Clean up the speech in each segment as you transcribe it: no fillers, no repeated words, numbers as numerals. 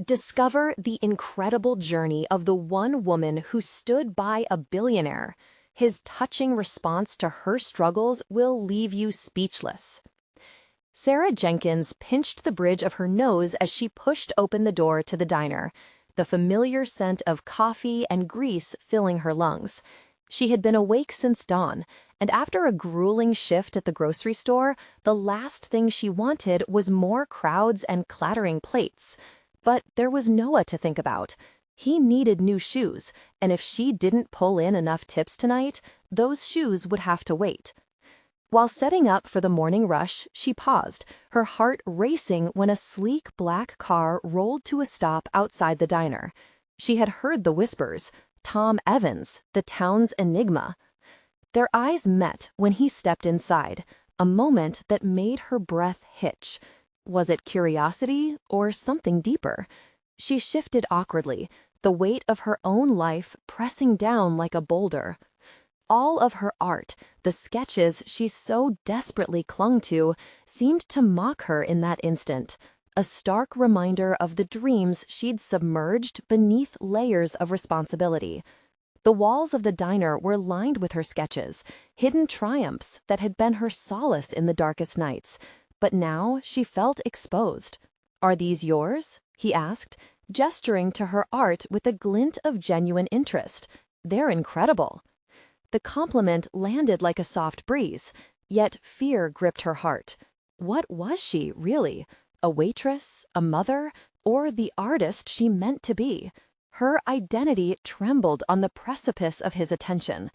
Discover the incredible journey of the one woman who stood by a billionaire. His touching response to her struggles will leave you speechless. Sarah Jenkins pinched the bridge of her nose as she pushed open the door to the diner, the familiar scent of coffee and grease filling her lungs. She had been awake since dawn, and after a grueling shift at the grocery store, the last thing she wanted was more crowds and clattering plates. But there was Noah to think about. He needed new shoes, and if she didn't pull in enough tips tonight, those shoes would have to wait. While setting up for the morning rush, she paused, her heart racing when a sleek black car rolled to a stop outside the diner. She had heard the whispers, Tom Evans, the town's enigma. Their eyes met when he stepped inside, a moment that made her breath hitch. Was it curiosity or something deeper? She shifted awkwardly, the weight of her own life pressing down like a boulder. All of her art, the sketches she so desperately clung to, seemed to mock her in that instant, a stark reminder of the dreams she'd submerged beneath layers of responsibility. The walls of the diner were lined with her sketches, hidden triumphs that had been her solace in the darkest nights. But now she felt exposed. "Are these yours?" he asked, gesturing to her art with a glint of genuine interest. "They're incredible." The compliment landed like a soft breeze, yet fear gripped her heart. What was she, really? A waitress, a mother, or the artist she meant to be? Her identity trembled on the precipice of his attention.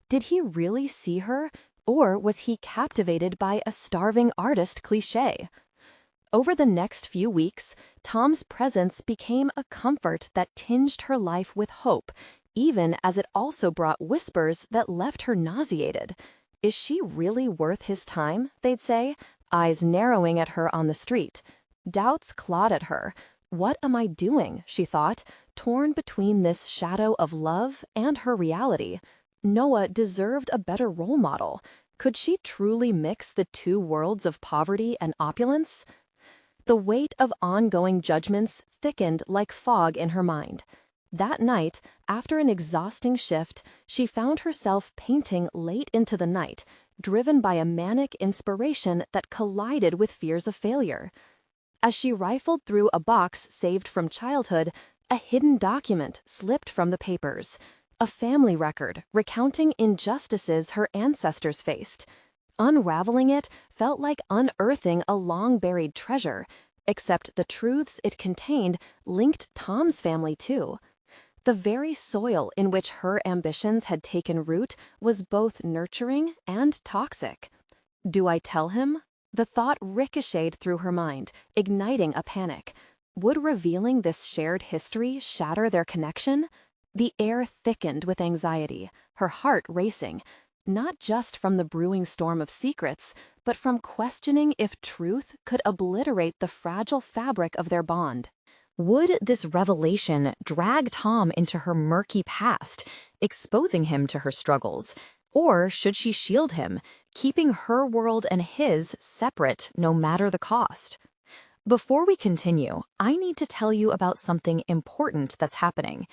Did he really see her? Or was he captivated by a starving artist cliché? Over the next few weeks, Tom's presence became a comfort that tinged her life with hope, even as it also brought whispers that left her nauseated. Is she really worth his time, they'd say, eyes narrowing at her on the street. Doubts clawed at her. What am I doing, she thought, torn between this shadow of love and her reality. Noah deserved a better role model. Could she truly mix the two worlds of poverty and opulence? The weight of ongoing judgments thickened like fog in her mind. That night, after an exhausting shift, she found herself painting late into the night, driven by a manic inspiration that collided with fears of failure. As she rifled through a box saved from childhood, a hidden document slipped from the papers. A family record recounting injustices her ancestors faced. Unraveling it felt like unearthing a long-buried treasure, except the truths it contained linked Tom's family too. The very soil in which her ambitions had taken root was both nurturing and toxic. Do I tell him? The thought ricocheted through her mind, igniting a panic. Would revealing this shared history shatter their connection? The air thickened with anxiety, her heart racing, not just from the brewing storm of secrets, but from questioning if truth could obliterate the fragile fabric of their bond. Would this revelation drag Tom into her murky past, exposing him to her struggles? Or should she shield him, keeping her world and his separate no matter the cost? Before we continue, I need to tell you about something important that's happening.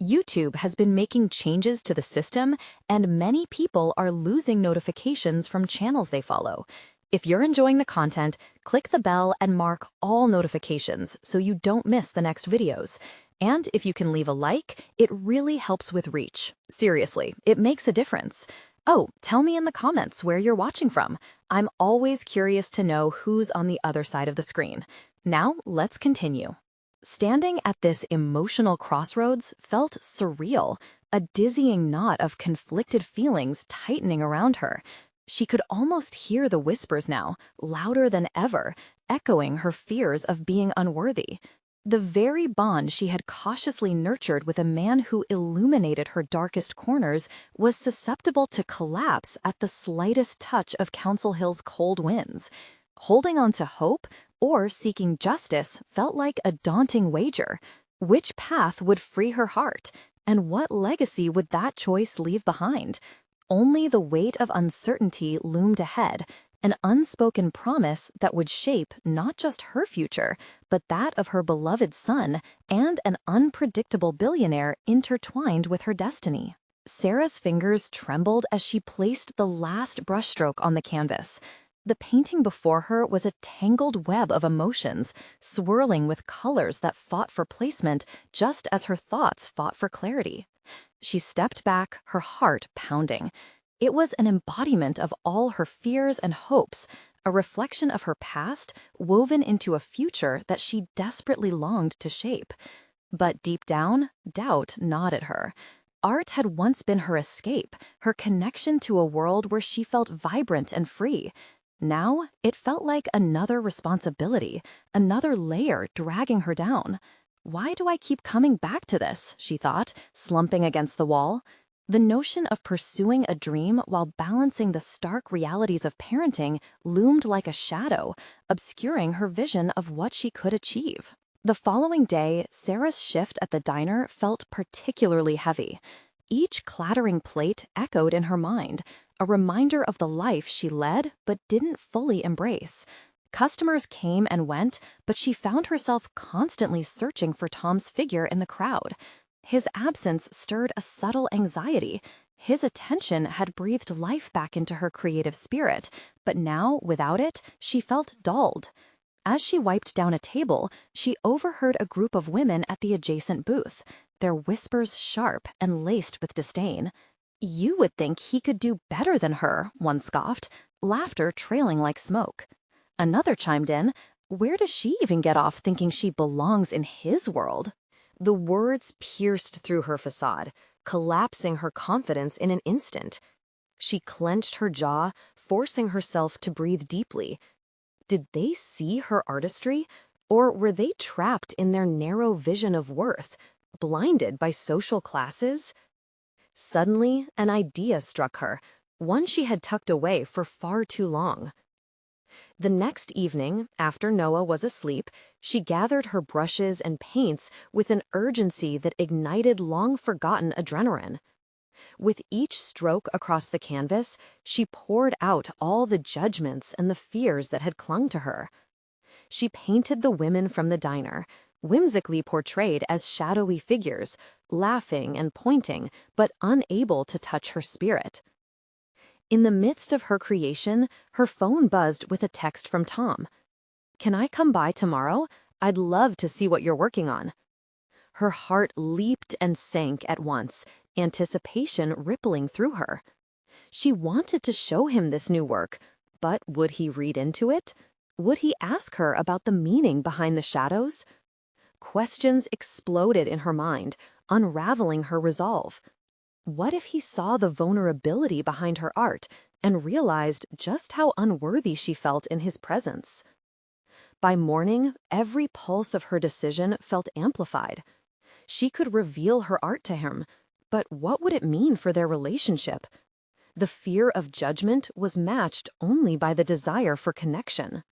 YouTube has been making changes to the system, and many people are losing notifications from channels they follow. If you're enjoying the content, click the bell and mark all notifications so you don't miss the next videos. And if you can leave a like, it really helps with reach. Seriously, it makes a difference. Oh, tell me in the comments where you're watching from. I'm always curious to know who's on the other side of the screen. Now, let's continue. Standing at this emotional crossroads felt surreal, a dizzying knot of conflicted feelings tightening around her. She could almost hear the whispers now, louder than ever, echoing her fears of being unworthy. The very bond she had cautiously nurtured with a man who illuminated her darkest corners was susceptible to collapse at the slightest touch of Council Hill's cold winds. Holding on to hope or seeking justice felt like a daunting wager. Which path would free her heart, and what legacy would that choice leave behind? Only the weight of uncertainty loomed ahead, an unspoken promise that would shape not just her future, but that of her beloved son and an unpredictable billionaire intertwined with her destiny. Sarah's fingers trembled as she placed the last brushstroke on the canvas. The painting before her was a tangled web of emotions, swirling with colors that fought for placement just as her thoughts fought for clarity. She stepped back, her heart pounding. It was an embodiment of all her fears and hopes, a reflection of her past woven into a future that she desperately longed to shape. But deep down, doubt gnawed at her. Art had once been her escape, her connection to a world where she felt vibrant and free. Now, it felt like another responsibility, another layer dragging her down. Why do I keep coming back to this, she thought, slumping against the wall. The notion of pursuing a dream while balancing the stark realities of parenting loomed like a shadow, obscuring her vision of what she could achieve. The following day, Sarah's shift at the diner felt particularly heavy. Each clattering plate echoed in her mind, a reminder of the life she led but didn't fully embrace. Customers came and went, but she found herself constantly searching for Tom's figure in the crowd. His absence stirred a subtle anxiety. His attention had breathed life back into her creative spirit, but now, without it, she felt dulled. As she wiped down a table, she overheard a group of women at the adjacent booth, their whispers sharp and laced with disdain. "You would think he could do better than her," one scoffed, laughter trailing like smoke. Another chimed in, "Where does she even get off thinking she belongs in his world?" The words pierced through her facade, collapsing her confidence in an instant. She clenched her jaw, forcing herself to breathe deeply. Did they see her artistry, or were they trapped in their narrow vision of worth, blinded by social classes? Suddenly, an idea struck her, one she had tucked away for far too long. The next evening, after Noah was asleep, she gathered her brushes and paints with an urgency that ignited long-forgotten adrenaline. With each stroke across the canvas, she poured out all the judgments and the fears that had clung to her. She painted the women from the diner, whimsically portrayed as shadowy figures, laughing and pointing, but unable to touch her spirit. In the midst of her creation, her phone buzzed with a text from Tom. "Can I come by tomorrow? I'd love to see what you're working on." Her heart leaped and sank at once, anticipation rippling through her. She wanted to show him this new work, but would he read into it? Would he ask her about the meaning behind the shadows? Questions exploded in her mind, unraveling her resolve. What if he saw the vulnerability behind her art and realized just how unworthy she felt in his presence? By morning, every pulse of her decision felt amplified. She could reveal her art to him, but what would it mean for their relationship? The fear of judgment was matched only by the desire for connection.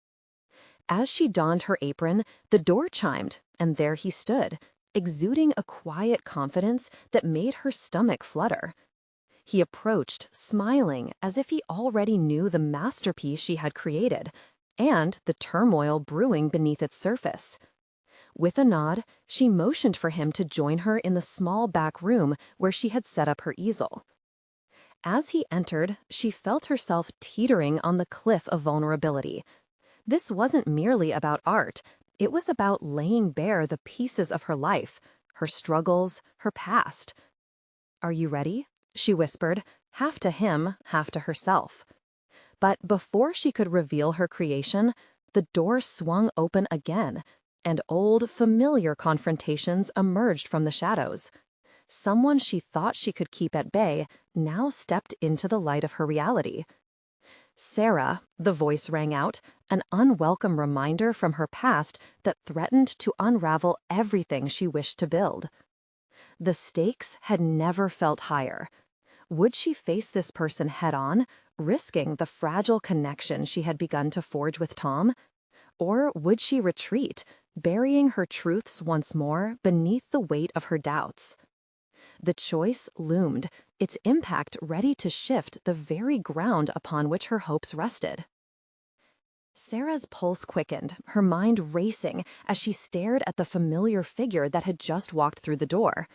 As she donned her apron, the door chimed, and there he stood, exuding a quiet confidence that made her stomach flutter. He approached, smiling as if he already knew the masterpiece she had created, and the turmoil brewing beneath its surface. With a nod, she motioned for him to join her in the small back room where she had set up her easel. As he entered, she felt herself teetering on the cliff of vulnerability. This wasn't merely about art. It was about laying bare the pieces of her life, her struggles, her past. "Are you ready?" she whispered, half to him, half to herself. But before she could reveal her creation, the door swung open again, and old, familiar confrontations emerged from the shadows. Someone she thought she could keep at bay now stepped into the light of her reality. "Sarah," the voice rang out, an unwelcome reminder from her past that threatened to unravel everything she wished to build. The stakes had never felt higher. Would she face this person head-on, risking the fragile connection she had begun to forge with Tom? Or would she retreat, burying her truths once more beneath the weight of her doubts? The choice loomed, its impact ready to shift the very ground upon which her hopes rested. Sarah's pulse quickened, her mind racing as she stared at the familiar figure that had just walked through the door.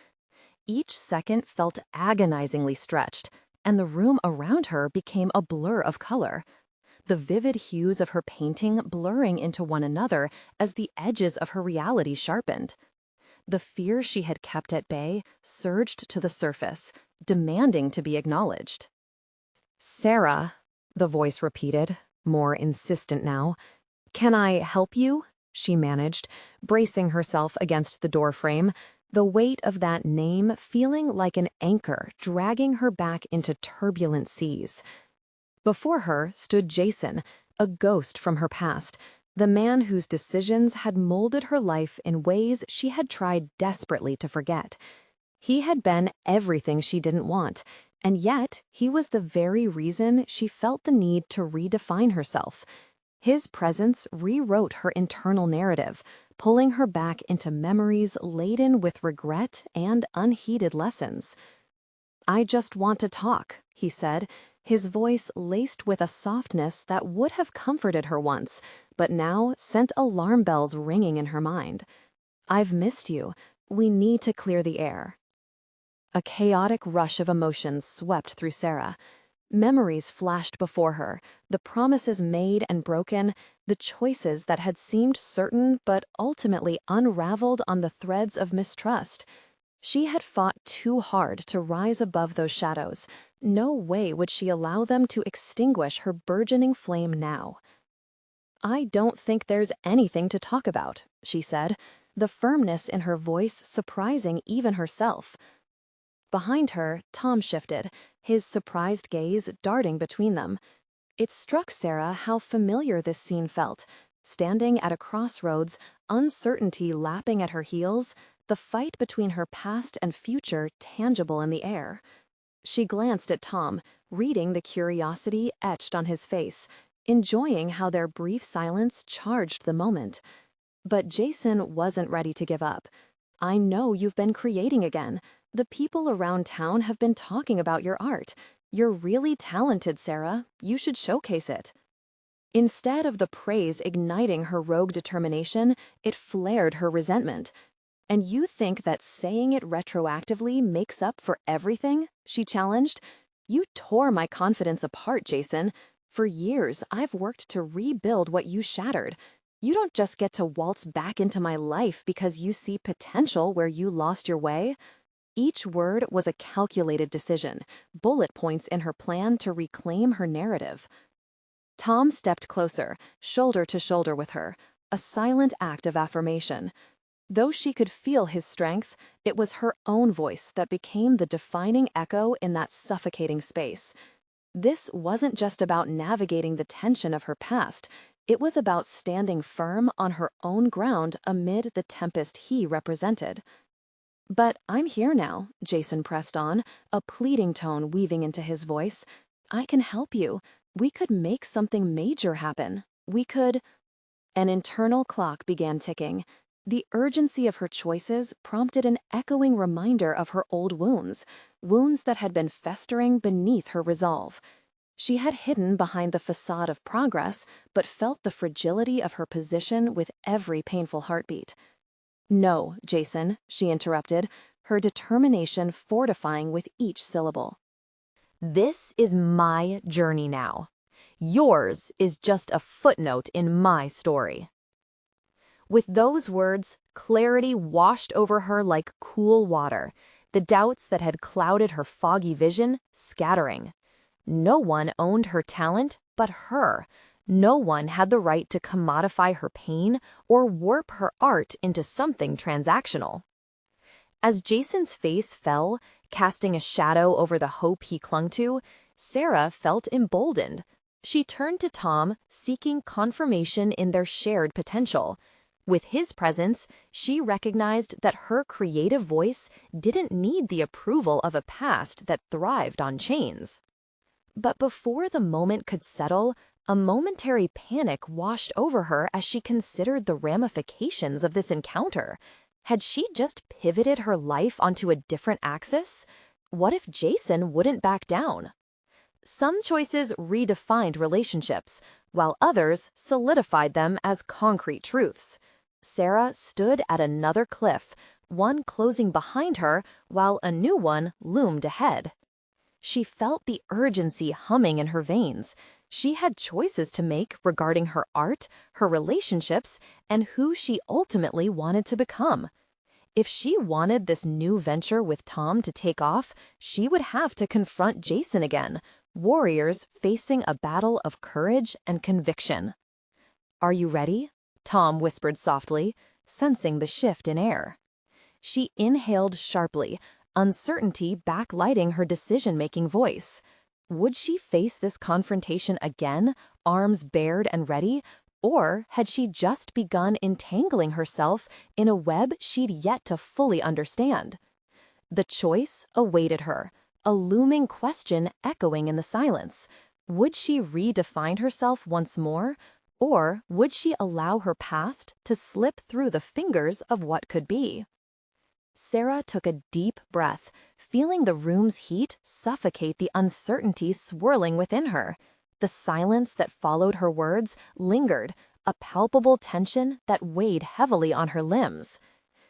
Each second felt agonizingly stretched, and the room around her became a blur of color. The vivid hues of her painting blurring into one another as the edges of her reality sharpened. The fear she had kept at bay surged to the surface, demanding to be acknowledged. "Sarah," the voice repeated, more insistent now. "Can I help you?" she managed, bracing herself against the doorframe, the weight of that name feeling like an anchor dragging her back into turbulent seas. Before her stood Jason, a ghost from her past, the man whose decisions had molded her life in ways she had tried desperately to forget. He had been everything she didn't want, and yet he was the very reason she felt the need to redefine herself. His presence rewrote her internal narrative, pulling her back into memories laden with regret and unheeded lessons. "I just want to talk," he said, his voice laced with a softness that would have comforted her once, but now sent alarm bells ringing in her mind. "I've missed you. We need to clear the air." A chaotic rush of emotions swept through Sarah. Memories flashed before her, the promises made and broken, the choices that had seemed certain but ultimately unraveled on the threads of mistrust. She had fought too hard to rise above those shadows. No way would she allow them to extinguish her burgeoning flame now. "I don't think there's anything to talk about," she said, the firmness in her voice surprising even herself. Behind her, Tom shifted, his surprised gaze darting between them. It struck Sarah how familiar this scene felt. Standing at a crossroads, uncertainty lapping at her heels, the fight between her past and future tangible in the air. She glanced at Tom, reading the curiosity etched on his face, enjoying how their brief silence charged the moment. But Jason wasn't ready to give up. "I know you've been creating again. The people around town have been talking about your art. You're really talented, Sarah. You should showcase it." Instead of the praise igniting her rogue determination, it flared her resentment. "And you think that saying it retroactively makes up for everything?" she challenged. "You tore my confidence apart, Jason. For years, I've worked to rebuild what you shattered. You don't just get to waltz back into my life because you see potential where you lost your way." Each word was a calculated decision, bullet points in her plan to reclaim her narrative. Tom stepped closer, shoulder to shoulder with her, a silent act of affirmation. Though she could feel his strength, it was her own voice that became the defining echo in that suffocating space. This wasn't just about navigating the tension of her past, it was about standing firm on her own ground amid the tempest he represented. "But I'm here now," Jason pressed on, a pleading tone weaving into his voice. "I can help you. We could make something major happen. We could—" An internal clock began ticking. The urgency of her choices prompted an echoing reminder of her old wounds, wounds that had been festering beneath her resolve. She had hidden behind the facade of progress, but felt the fragility of her position with every painful heartbeat. "No, Jason," she interrupted, her determination fortifying with each syllable. "This is my journey now. Yours is just a footnote in my story." With those words, clarity washed over her like cool water, the doubts that had clouded her foggy vision scattering. No one owned her talent but her. No one had the right to commodify her pain or warp her art into something transactional. As Jason's face fell, casting a shadow over the hope he clung to, Sarah felt emboldened. She turned to Tom, seeking confirmation in their shared potential. With his presence, she recognized that her creative voice didn't need the approval of a past that thrived on chains. But before the moment could settle, a momentary panic washed over her as she considered the ramifications of this encounter. Had she just pivoted her life onto a different axis? What if Jason wouldn't back down? Some choices redefined relationships, while others solidified them as concrete truths. Sarah stood at another cliff, one closing behind her while a new one loomed ahead. She felt the urgency humming in her veins. She had choices to make regarding her art, her relationships, and who she ultimately wanted to become. If she wanted this new venture with Tom to take off, she would have to confront Jason again, warriors facing a battle of courage and conviction. "Are you ready?" Tom whispered softly, sensing the shift in air. She inhaled sharply, uncertainty backlighting her decision-making voice. Would she face this confrontation again, arms bared and ready, or had she just begun entangling herself in a web she'd yet to fully understand? The choice awaited her, a looming question echoing in the silence. Would she redefine herself once more, or would she allow her past to slip through the fingers of what could be? Sarah took a deep breath, feeling the room's heat suffocate the uncertainty swirling within her. The silence that followed her words lingered, a palpable tension that weighed heavily on her limbs.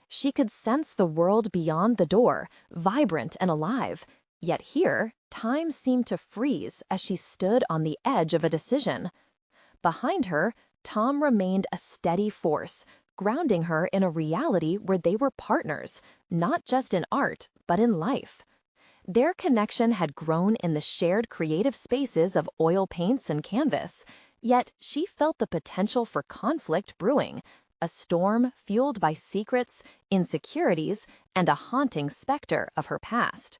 She could sense the world beyond the door, vibrant and alive. Yet here, time seemed to freeze as she stood on the edge of a decision. Behind her, Tom remained a steady force, grounding her in a reality where they were partners, not just in art, but in life. Their connection had grown in the shared creative spaces of oil paints and canvas, yet she felt the potential for conflict brewing, a storm fueled by secrets, insecurities, and a haunting specter of her past.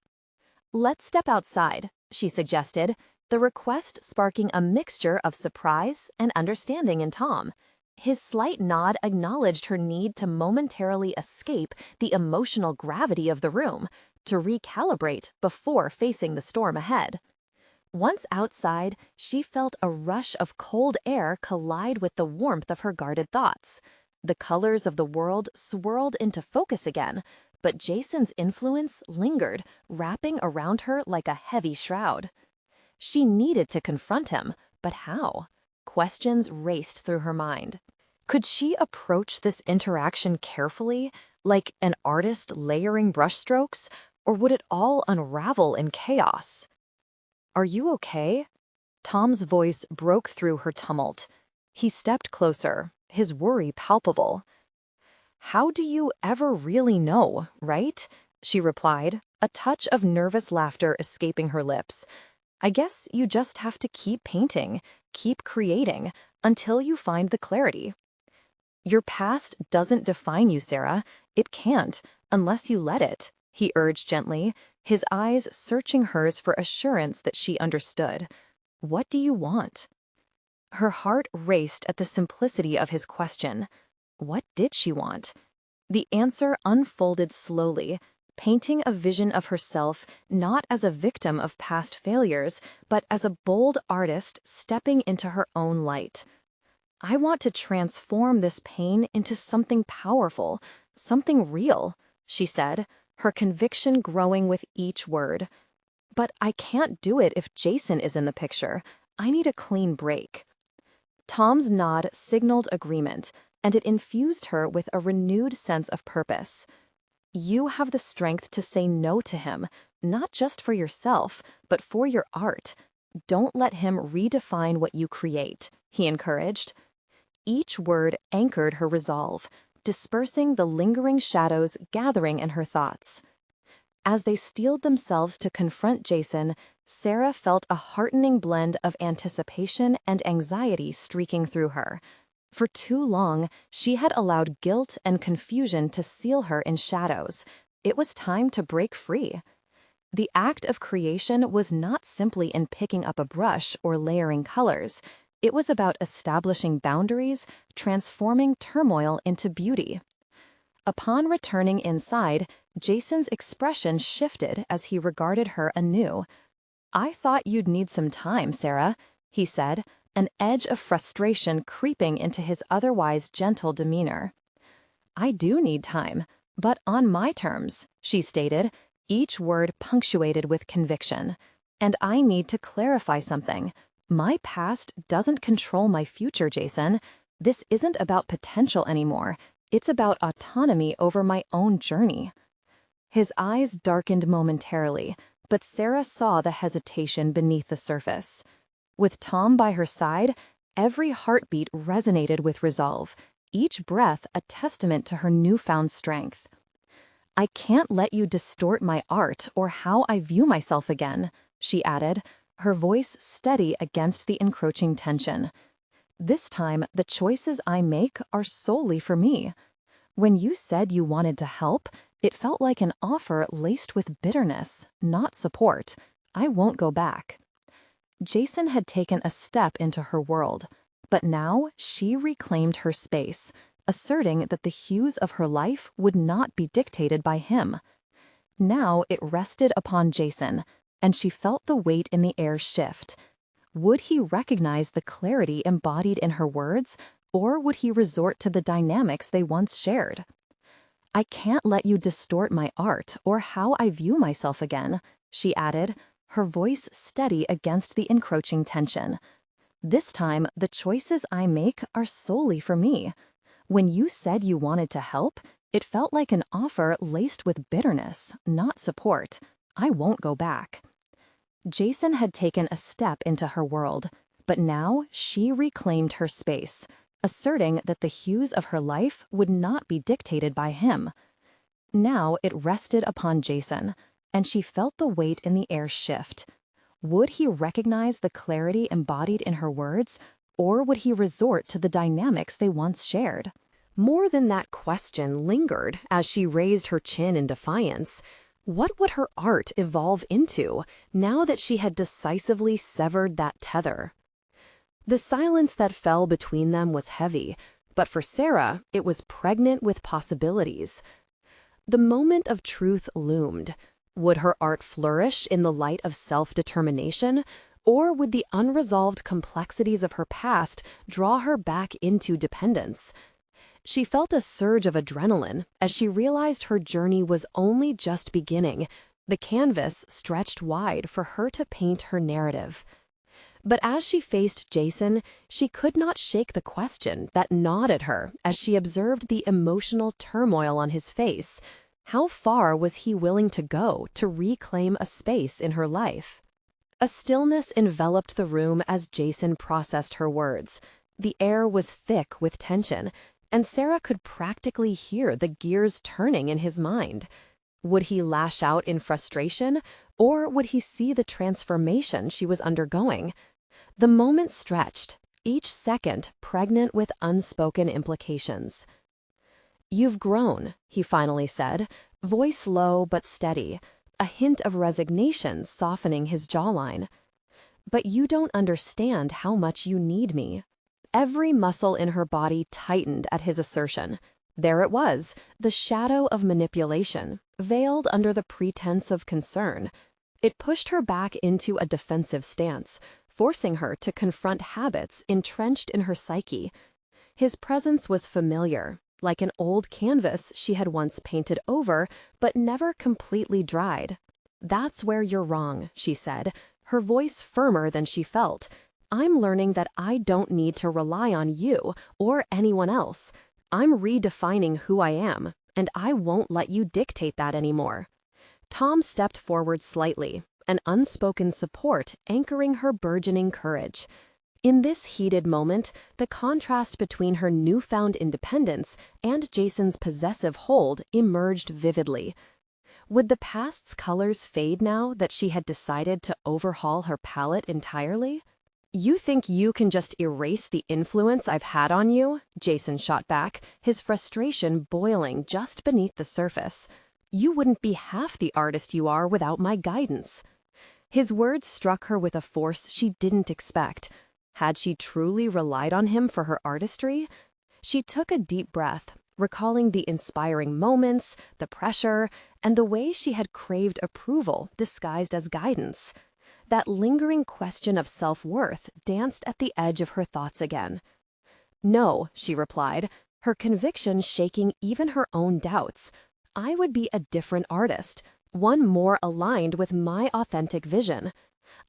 "Let's step outside," she suggested, the request sparking a mixture of surprise and understanding in Tom. His slight nod acknowledged her need to momentarily escape the emotional gravity of the room, to recalibrate before facing the storm ahead. Once outside, she felt a rush of cold air collide with the warmth of her guarded thoughts. The colors of the world swirled into focus again, but Jason's influence lingered, wrapping around her like a heavy shroud. She needed to confront him, but how? Questions raced through her mind. Could she approach this interaction carefully, like an artist layering brushstrokes, or would it all unravel in chaos? "Are you okay?" Tom's voice broke through her tumult. He stepped closer, his worry palpable. "How do you ever really know, right?" she replied, a touch of nervous laughter escaping her lips. "I guess you just have to keep painting, keep creating, until you find the clarity." "Your past doesn't define you, Sarah. It can't, unless you let it," he urged gently, his eyes searching hers for assurance that she understood. "What do you want?" Her heart raced at the simplicity of his question. What did she want? The answer unfolded slowly, painting a vision of herself not as a victim of past failures, but as a bold artist stepping into her own light. "I want to transform this pain into something powerful, something real," she said, her conviction growing with each word. "But I can't do it if Jason is in the picture. I need a clean break." Tom's nod signaled agreement, and it infused her with a renewed sense of purpose. "You have the strength to say no to him, not just for yourself, but for your art. Don't let him redefine what you create," he encouraged. Each word anchored her resolve, dispersing the lingering shadows gathering in her thoughts. As they steeled themselves to confront Jason, Sarah felt a heartening blend of anticipation and anxiety streaking through her. For too long, she had allowed guilt and confusion to seal her in shadows. It was time to break free. The act of creation was not simply in picking up a brush or layering colors. It was about establishing boundaries, transforming turmoil into beauty. Upon returning inside, Jason's expression shifted as he regarded her anew. "I thought you'd need some time, Sarah," he said, an edge of frustration creeping into his otherwise gentle demeanor. "I do need time, but on my terms," she stated, each word punctuated with conviction. "And I need to clarify something. My past doesn't control my future, Jason. This isn't about potential anymore. It's about autonomy over my own journey. His eyes darkened momentarily, but Sarah saw the hesitation beneath the surface. With Tom by her side, every heartbeat resonated with resolve, each breath a testament to her newfound strength. I can't let you distort my art or how I view myself again, she added, her voice steady against the encroaching tension. This time, the choices I make are solely for me. When you said you wanted to help, it felt like an offer laced with bitterness, not support. I won't go back. Jason had taken a step into her world, but now she reclaimed her space, asserting that the hues of her life would not be dictated by him. Now it rested upon Jason, and she felt the weight in the air shift. Would he recognize the clarity embodied in her words, or would he resort to the dynamics they once shared? I can't let you distort my art or how I view myself again, she added, her voice steady against the encroaching tension. This time, the choices I make are solely for me. When you said you wanted to help, it felt like an offer laced with bitterness, not support. I won't go back. Jason had taken a step into her world, but now she reclaimed her space, asserting that the hues of her life would not be dictated by him. Now it rested upon Jason, and she felt the weight in the air shift. Would he recognize the clarity embodied in her words, or would he resort to the dynamics they once shared? More than that question lingered as she raised her chin in defiance. What would her art evolve into now that she had decisively severed that tether? The silence that fell between them was heavy, but for Sarah, it was pregnant with possibilities. The moment of truth loomed. Would her art flourish in the light of self-determination, or would the unresolved complexities of her past draw her back into dependence? She felt a surge of adrenaline as she realized her journey was only just beginning. The canvas stretched wide for her to paint her narrative. But as she faced Jason, she could not shake the question that gnawed at her as she observed the emotional turmoil on his face. How far was he willing to go to reclaim a space in her life? A stillness enveloped the room as Jason processed her words. The air was thick with tension, and Sarah could practically hear the gears turning in his mind. Would he lash out in frustration, or would he see the transformation she was undergoing? The moment stretched, each second pregnant with unspoken implications. "You've grown," he finally said, voice low but steady, a hint of resignation softening his jawline. "But you don't understand how much you need me." Every muscle in her body tightened at his assertion. There it was, the shadow of manipulation, veiled under the pretense of concern. It pushed her back into a defensive stance, forcing her to confront habits entrenched in her psyche. His presence was familiar, like an old canvas she had once painted over, but never completely dried. "That's where you're wrong," she said, her voice firmer than she felt. "I'm learning that I don't need to rely on you or anyone else. I'm redefining who I am, and I won't let you dictate that anymore." Tom stepped forward slightly, an unspoken support anchoring her burgeoning courage. In this heated moment, the contrast between her newfound independence and Jason's possessive hold emerged vividly. Would the past's colors fade now that she had decided to overhaul her palette entirely? "You think you can just erase the influence I've had on you?" Jason shot back, his frustration boiling just beneath the surface. "You wouldn't be half the artist you are without my guidance." His words struck her with a force she didn't expect. Had she truly relied on him for her artistry? She took a deep breath, recalling the inspiring moments, the pressure, and the way she had craved approval disguised as guidance. That lingering question of self-worth danced at the edge of her thoughts again. "No," she replied, her conviction shaking even her own doubts. "I would be a different artist, one more aligned with my authentic vision.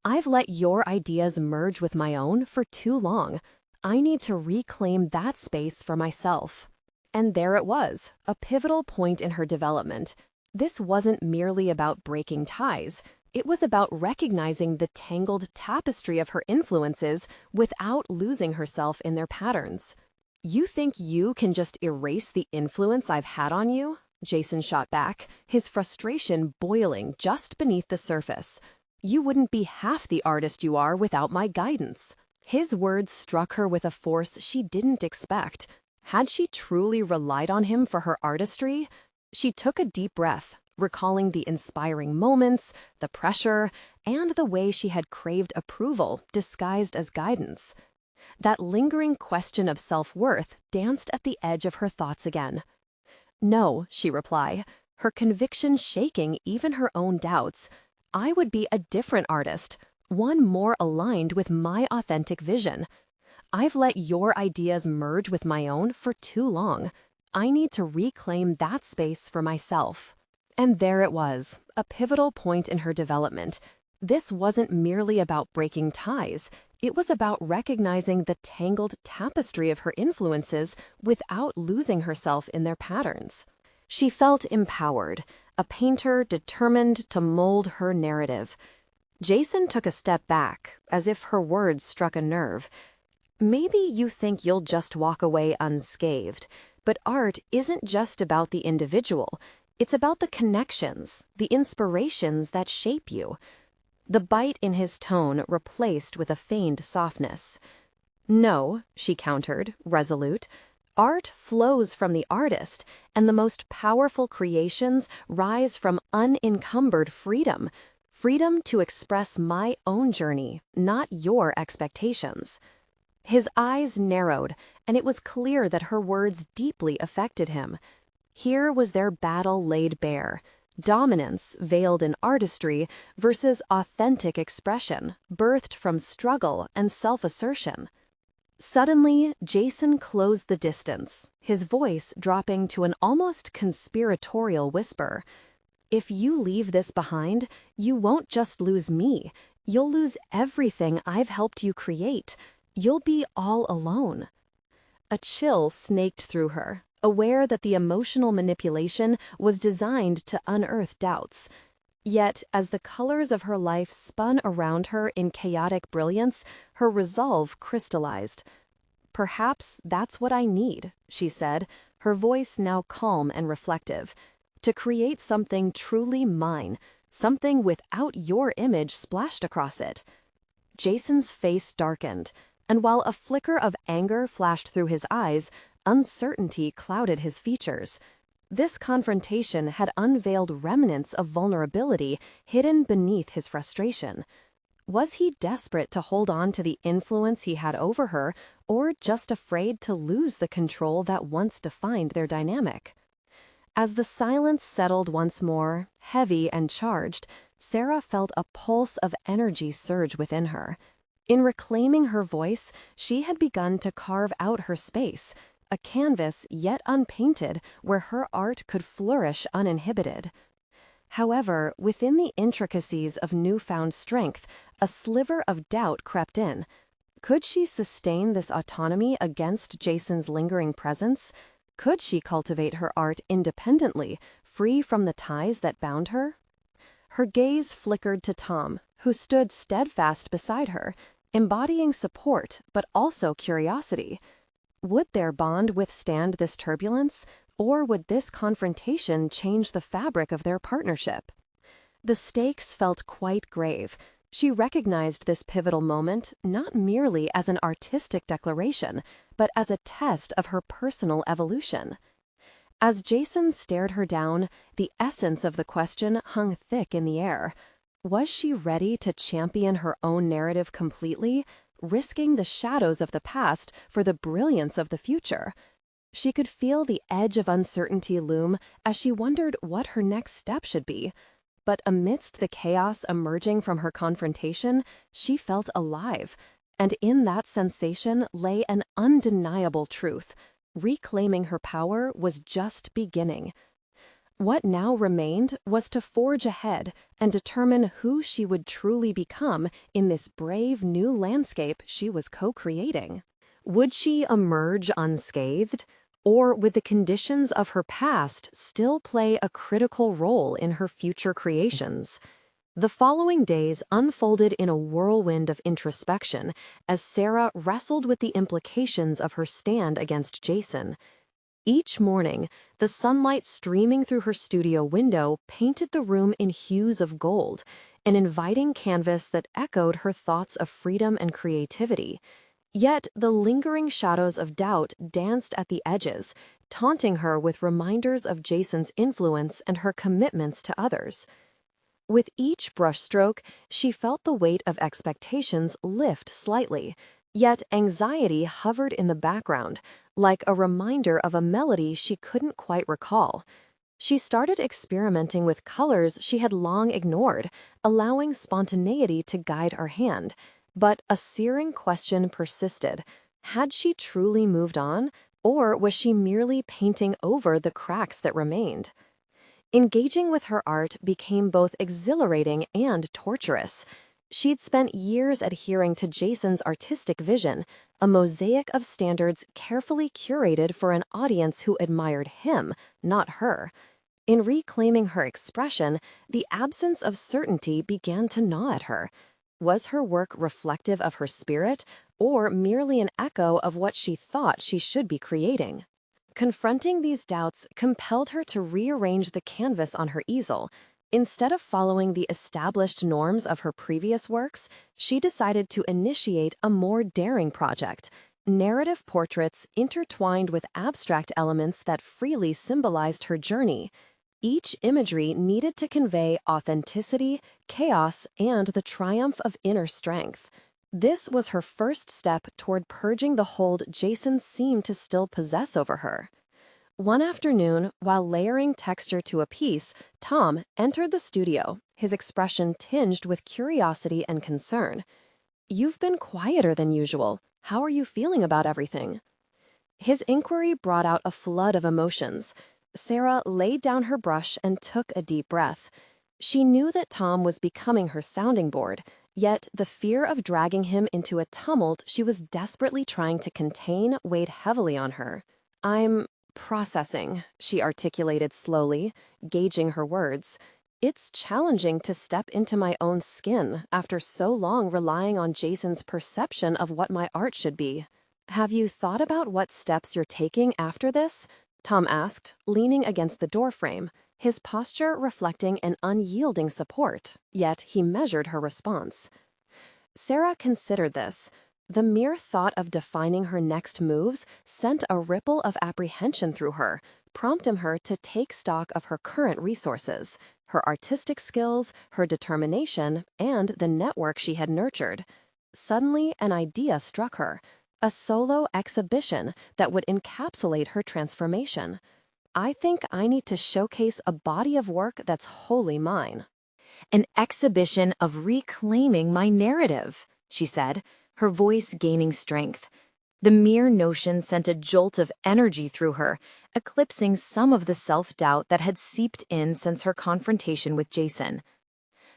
I've let your ideas merge with my own for too long. I need to reclaim that space for myself. And there it was, a pivotal point in her development. This wasn't merely about breaking ties. It was about recognizing the tangled tapestry of her influences without losing herself in their patterns. You think you can just erase the influence I've had on you? Jason shot back, his frustration boiling just beneath the surface. You wouldn't be half the artist you are without my guidance. His words struck her with a force she didn't expect. Had she truly relied on him for her artistry? She took a deep breath, recalling the inspiring moments, the pressure, and the way she had craved approval disguised as guidance. That lingering question of self-worth danced at the edge of her thoughts again. No, she replied, her conviction shaking even her own doubts. I would be a different artist, one more aligned with my authentic vision. I've let your ideas merge with my own for too long. I need to reclaim that space for myself. And there it was, a pivotal point in her development. This wasn't merely about breaking ties. It was about recognizing the tangled tapestry of her influences without losing herself in their patterns. She felt empowered, a painter determined to mold her narrative. Jason took a step back, as if her words struck a nerve. Maybe you think you'll just walk away unscathed, but art isn't just about the individual. It's about the connections, the inspirations that shape you. The bite in his tone replaced with a feigned softness. No, she countered, resolute. Art flows from the artist, and the most powerful creations rise from unencumbered freedom. Freedom to express my own journey, not your expectations. His eyes narrowed, and it was clear that her words deeply affected him. Here was their battle laid bare. Dominance veiled in artistry versus authentic expression, birthed from struggle and self-assertion. Suddenly, Jason closed the distance, his voice dropping to an almost conspiratorial whisper. If you leave this behind, you won't just lose me. You'll lose everything I've helped you create. You'll be all alone. A chill snaked through her, aware that the emotional manipulation was designed to unearth doubts. Yet, as the colors of her life spun around her in chaotic brilliance, her resolve crystallized. Perhaps that's what I need, she said, her voice now calm and reflective. To create something truly mine, something without your image splashed across it. Jason's face darkened, and while a flicker of anger flashed through his eyes, uncertainty clouded his features. This confrontation had unveiled remnants of vulnerability hidden beneath his frustration. Was he desperate to hold on to the influence he had over her, or just afraid to lose the control that once defined their dynamic? As the silence settled once more, heavy and charged, Sarah felt a pulse of energy surge within her. In reclaiming her voice, she had begun to carve out her space, a canvas yet unpainted where her art could flourish uninhibited. However, within the intricacies of newfound strength, a sliver of doubt crept in. Could she sustain this autonomy against Jason's lingering presence? Could she cultivate her art independently, free from the ties that bound her? Her gaze flickered to Tom, who stood steadfast beside her, embodying support but also curiosity. Would their bond withstand this turbulence, or would this confrontation change the fabric of their partnership? The stakes felt quite grave. She recognized this pivotal moment not merely as an artistic declaration, but as a test of her personal evolution. As Jason stared her down, the essence of the question hung thick in the air. Was she ready to champion her own narrative completely, risking the shadows of the past for the brilliance of the future? She could feel the edge of uncertainty loom as she wondered what her next step should be. But amidst the chaos emerging from her confrontation, she felt alive. And in that sensation lay an undeniable truth. Reclaiming her power was just beginning. What now remained was to forge ahead and determine who she would truly become in this brave new landscape she was co-creating. Would she emerge unscathed, or would the conditions of her past still play a critical role in her future creations? The following days unfolded in a whirlwind of introspection as Sarah wrestled with the implications of her stand against Jason. Each morning, the sunlight streaming through her studio window painted the room in hues of gold, an inviting canvas that echoed her thoughts of freedom and creativity. Yet the lingering shadows of doubt danced at the edges, taunting her with reminders of Jason's influence and her commitments to others. With each brushstroke, she felt the weight of expectations lift slightly, yet anxiety hovered in the background, like a reminder of a melody she couldn't quite recall. She started experimenting with colors she had long ignored, allowing spontaneity to guide her hand. But a searing question persisted. Had she truly moved on, or was she merely painting over the cracks that remained? Engaging with her art became both exhilarating and torturous. She'd spent years adhering to Jason's artistic vision, a mosaic of standards carefully curated for an audience who admired him, not her. In reclaiming her expression, the absence of certainty began to gnaw at her. Was her work reflective of her spirit, or merely an echo of what she thought she should be creating? Confronting these doubts compelled her to rearrange the canvas on her easel. Instead of following the established norms of her previous works, she decided to initiate a more daring project: narrative portraits intertwined with abstract elements that freely symbolized her journey. Each imagery needed to convey authenticity, chaos, and the triumph of inner strength. This was her first step toward purging the hold Jason seemed to still possess over her. One afternoon, while layering texture to a piece, Tom entered the studio, his expression tinged with curiosity and concern. "You've been quieter than usual. How are you feeling about everything?" His inquiry brought out a flood of emotions. Sarah laid down her brush and took a deep breath. She knew that Tom was becoming her sounding board, yet the fear of dragging him into a tumult she was desperately trying to contain weighed heavily on her. "I'm processing," she articulated slowly, gauging her words. "It's challenging to step into my own skin after so long relying on Jason's perception of what my art should be." "Have you thought about what steps you're taking after this?" Tom asked, leaning against the doorframe, his posture reflecting an unyielding support, yet he measured her response. Sarah considered this. The mere thought of defining her next moves sent a ripple of apprehension through her, prompting her to take stock of her current resources, her artistic skills, her determination, and the network she had nurtured. Suddenly, an idea struck her: a solo exhibition that would encapsulate her transformation. "I think I need to showcase a body of work that's wholly mine." "An exhibition of reclaiming my narrative," she said, her voice gaining strength. The mere notion sent a jolt of energy through her, eclipsing some of the self-doubt that had seeped in since her confrontation with Jason.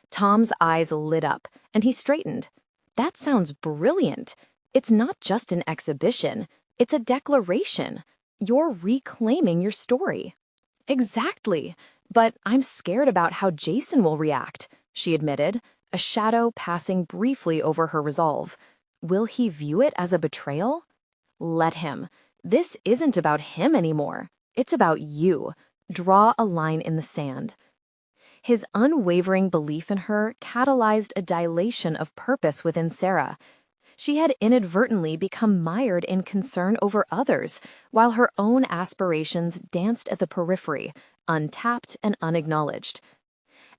Tom's eyes lit up, and he straightened. "That sounds brilliant. It's not just an exhibition, it's a declaration. You're reclaiming your story." "Exactly. But I'm scared about how Jason will react," she admitted, a shadow passing briefly over her resolve. "Will he view it as a betrayal?" "Let him. This isn't about him anymore. It's about you. Draw a line in the sand." His unwavering belief in her catalyzed a dilation of purpose within Sarah. She had inadvertently become mired in concern over others, while her own aspirations danced at the periphery, untapped and unacknowledged.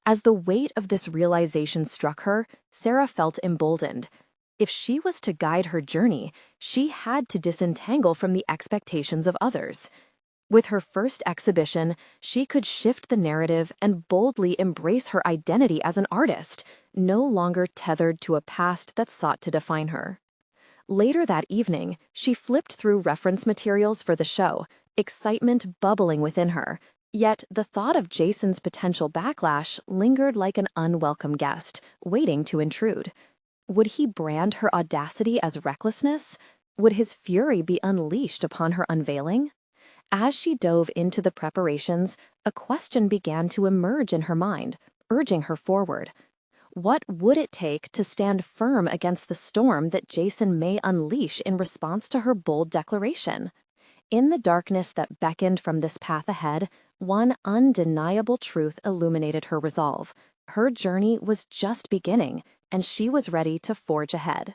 As the weight of this realization struck her, Sarah felt emboldened. If she was to guide her journey, she had to disentangle from the expectations of others. With her first exhibition, she could shift the narrative and boldly embrace her identity as an artist, no longer tethered to a past that sought to define her. Later that evening, she flipped through reference materials for the show, excitement bubbling within her. Yet the thought of Jason's potential backlash lingered like an unwelcome guest, waiting to intrude. Would he brand her audacity as recklessness? Would his fury be unleashed upon her unveiling? As she dove into the preparations, a question began to emerge in her mind, urging her forward. What would it take to stand firm against the storm that Jason may unleash in response to her bold declaration? In the darkness that beckoned from this path ahead, one undeniable truth illuminated her resolve. Her journey was just beginning, and she was ready to forge ahead.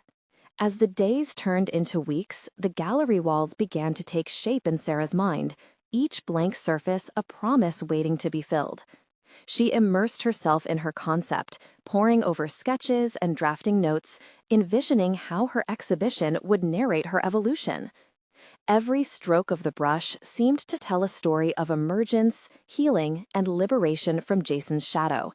As the days turned into weeks, the gallery walls began to take shape in Sarah's mind, each blank surface a promise waiting to be filled. She immersed herself in her concept, poring over sketches and drafting notes, envisioning how her exhibition would narrate her evolution. Every stroke of the brush seemed to tell a story of emergence, healing, and liberation from Jason's shadow.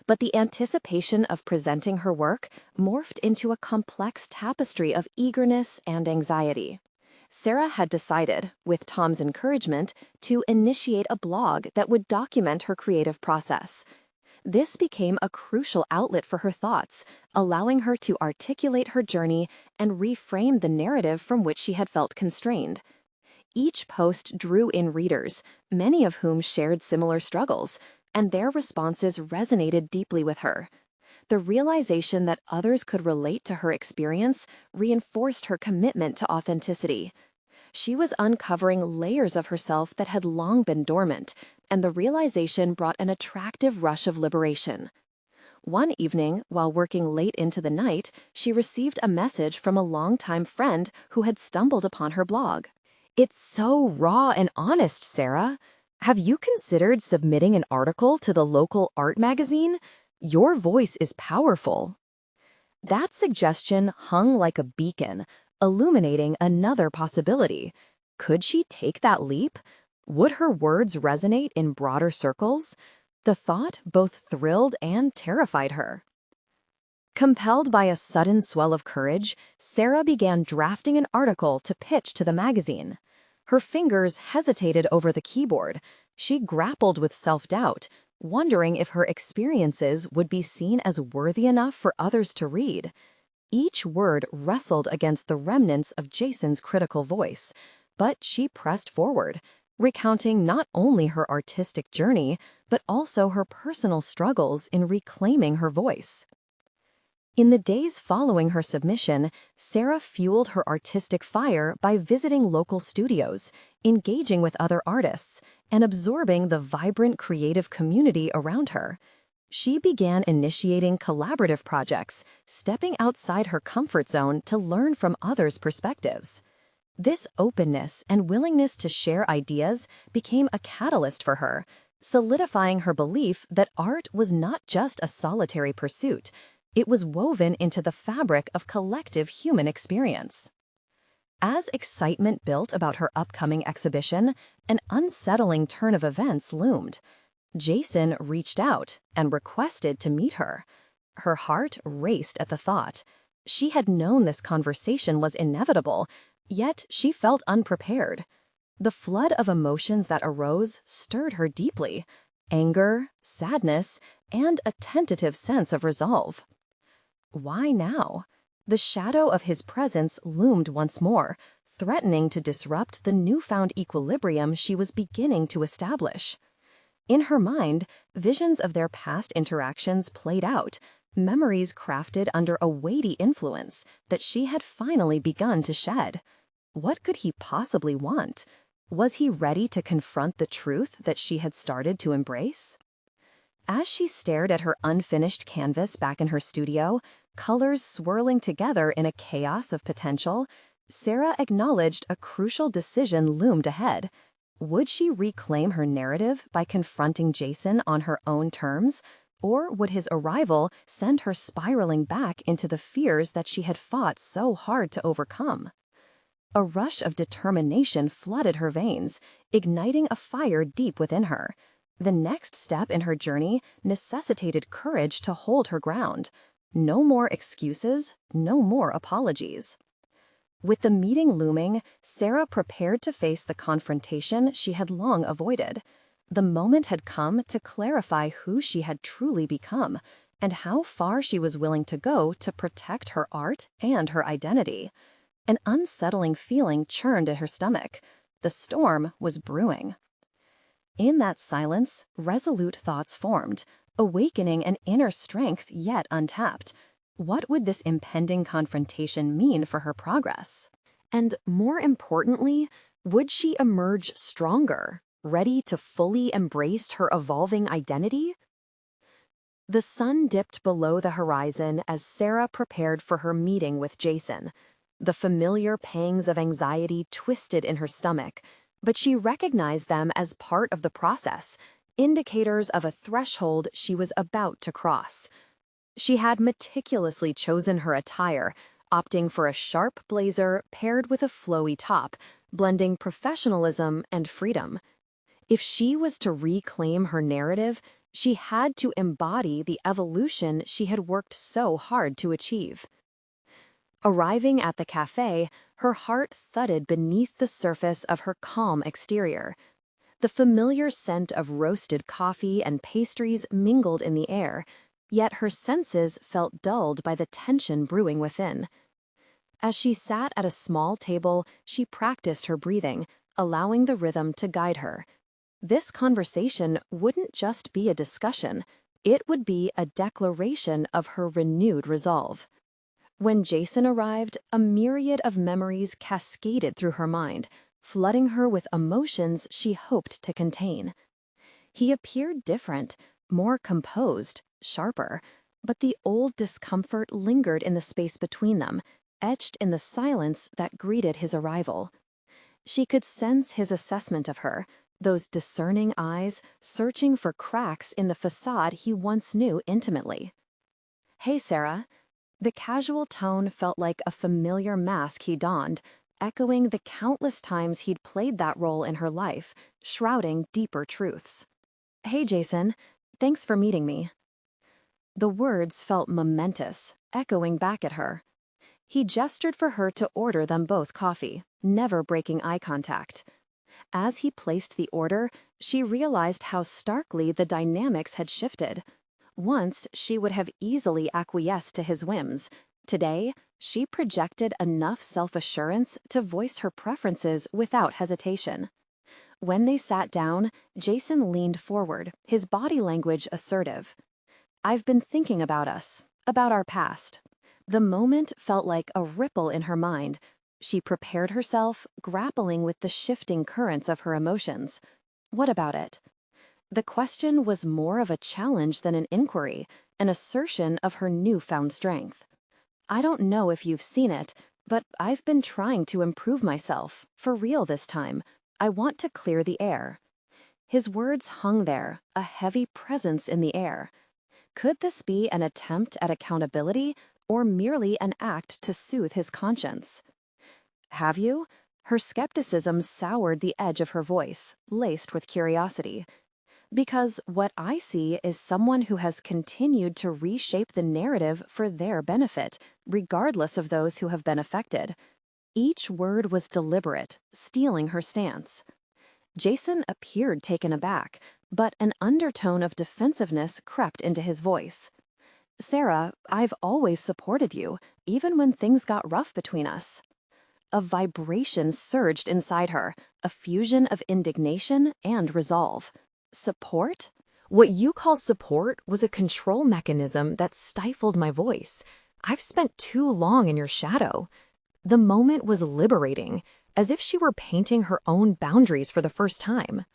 But the anticipation of presenting her work morphed into a complex tapestry of eagerness and anxiety. Sarah had decided, with Tom's encouragement, to initiate a blog that would document her creative process. This became a crucial outlet for her thoughts, allowing her to articulate her journey and reframe the narrative from which she had felt constrained. Each post drew in readers, many of whom shared similar struggles, and their responses resonated deeply with her. The realization that others could relate to her experience reinforced her commitment to authenticity. She was uncovering layers of herself that had long been dormant, and the realization brought an attractive rush of liberation. One evening, while working late into the night, she received a message from a longtime friend who had stumbled upon her blog. "It's so raw and honest, Sarah. Have you considered submitting an article to the local art magazine? Your voice is powerful." That suggestion hung like a beacon, illuminating another possibility. Could she take that leap? Would her words resonate in broader circles? The thought both thrilled and terrified her. Compelled by a sudden swell of courage, Sarah began drafting an article to pitch to the magazine. Her fingers hesitated over the keyboard. She grappled with self-doubt, wondering if her experiences would be seen as worthy enough for others to read. Each word wrestled against the remnants of Jason's critical voice, but she pressed forward, recounting not only her artistic journey, but also her personal struggles in reclaiming her voice. In the days following her submission, Sarah fueled her artistic fire by visiting local studios, engaging with other artists, and absorbing the vibrant creative community around her. She began initiating collaborative projects, stepping outside her comfort zone to learn from others' perspectives. This openness and willingness to share ideas became a catalyst for her, solidifying her belief that art was not just a solitary pursuit. It was woven into the fabric of collective human experience. As excitement built about her upcoming exhibition, an unsettling turn of events loomed. Jason reached out and requested to meet her. Her heart raced at the thought. She had known this conversation was inevitable, yet she felt unprepared. The flood of emotions that arose stirred her deeply: anger, sadness, and a tentative sense of resolve. Why now? The shadow of his presence loomed once more, threatening to disrupt the newfound equilibrium she was beginning to establish. In her mind, visions of their past interactions played out, memories crafted under a weighty influence that she had finally begun to shed. What could he possibly want? Was he ready to confront the truth that she had started to embrace? As she stared at her unfinished canvas back in her studio, colors swirling together in a chaos of potential, Sarah acknowledged a crucial decision loomed ahead. Would she reclaim her narrative by confronting Jason on her own terms, or would his arrival send her spiraling back into the fears that she had fought so hard to overcome? A rush of determination flooded her veins, igniting a fire deep within her. The next step in her journey necessitated courage to hold her ground. No more excuses, no more apologies. With the meeting looming, Sarah prepared to face the confrontation she had long avoided. The moment had come to clarify who she had truly become and how far she was willing to go to protect her art and her identity. An unsettling feeling churned in her stomach. The storm was brewing. In that silence, resolute thoughts formed, awakening an inner strength yet untapped. What would this impending confrontation mean for her progress? And more importantly, would she emerge stronger, ready to fully embrace her evolving identity? The sun dipped below the horizon as Sarah prepared for her meeting with Jason. The familiar pangs of anxiety twisted in her stomach, but she recognized them as part of the process, indicators of a threshold she was about to cross. She had meticulously chosen her attire, opting for a sharp blazer paired with a flowy top, blending professionalism and freedom. If she was to reclaim her narrative, she had to embody the evolution she had worked so hard to achieve. Arriving at the cafe, her heart thudded beneath the surface of her calm exterior. The familiar scent of roasted coffee and pastries mingled in the air, yet her senses felt dulled by the tension brewing within. As she sat at a small table, she practiced her breathing, allowing the rhythm to guide her. This conversation wouldn't just be a discussion, it would be a declaration of her renewed resolve. When Jason arrived, a myriad of memories cascaded through her mind, flooding her with emotions she hoped to contain. He appeared different, more composed, sharper, but the old discomfort lingered in the space between them, etched in the silence that greeted his arrival. She could sense his assessment of her, those discerning eyes searching for cracks in the facade he once knew intimately. "Hey, Sarah." The casual tone felt like a familiar mask he donned, echoing the countless times he'd played that role in her life, shrouding deeper truths. "Hey, Jason. Thanks for meeting me." The words felt momentous, echoing back at her. He gestured for her to order them both coffee, never breaking eye contact. As he placed the order, she realized how starkly the dynamics had shifted. Once, she would have easily acquiesced to his whims. Today, she projected enough self-assurance to voice her preferences without hesitation. When they sat down, Jason leaned forward, his body language assertive. "I've been thinking about us, about our past." The moment felt like a ripple in her mind. She prepared herself, grappling with the shifting currents of her emotions. What about it? The question was more of a challenge than an inquiry, an assertion of her newfound strength. "I don't know if you've seen it, but I've been trying to improve myself, for real this time. I want to clear the air." His words hung there, a heavy presence in the air. Could this be an attempt at accountability, or merely an act to soothe his conscience? "Have you?" Her skepticism soured the edge of her voice, laced with curiosity. "Because what I see is someone who has continued to reshape the narrative for their benefit, regardless of those who have been affected." Each word was deliberate, stealing her stance. Jason appeared taken aback, but an undertone of defensiveness crept into his voice. "Sarah, I've always supported you, even when things got rough between us." A vibration surged inside her, a fusion of indignation and resolve. Support? What you call support was a control mechanism that stifled my voice. I've spent too long in your shadow. The moment was liberating, as if she were painting her own boundaries for the first time.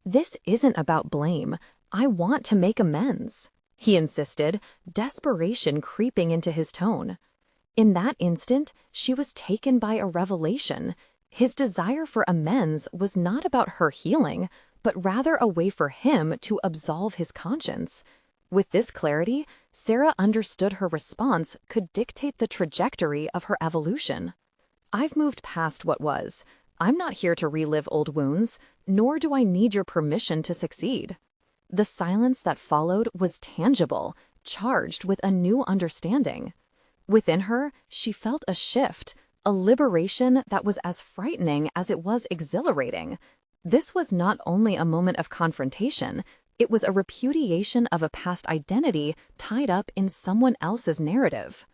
"This isn't about blame. I want to make amends," he insisted, desperation creeping into his tone. In that instant, she was taken by a revelation. His desire for amends was not about her healing, but rather a way for him to absolve his conscience. With this clarity, Sarah understood her response could dictate the trajectory of her evolution. "I've moved past what was. I'm not here to relive old wounds, nor do I need your permission to succeed." The silence that followed was tangible, charged with a new understanding. Within her, she felt a shift, a liberation that was as frightening as it was exhilarating. This was not only a moment of confrontation, it was a repudiation of a past identity tied up in someone else's narrative.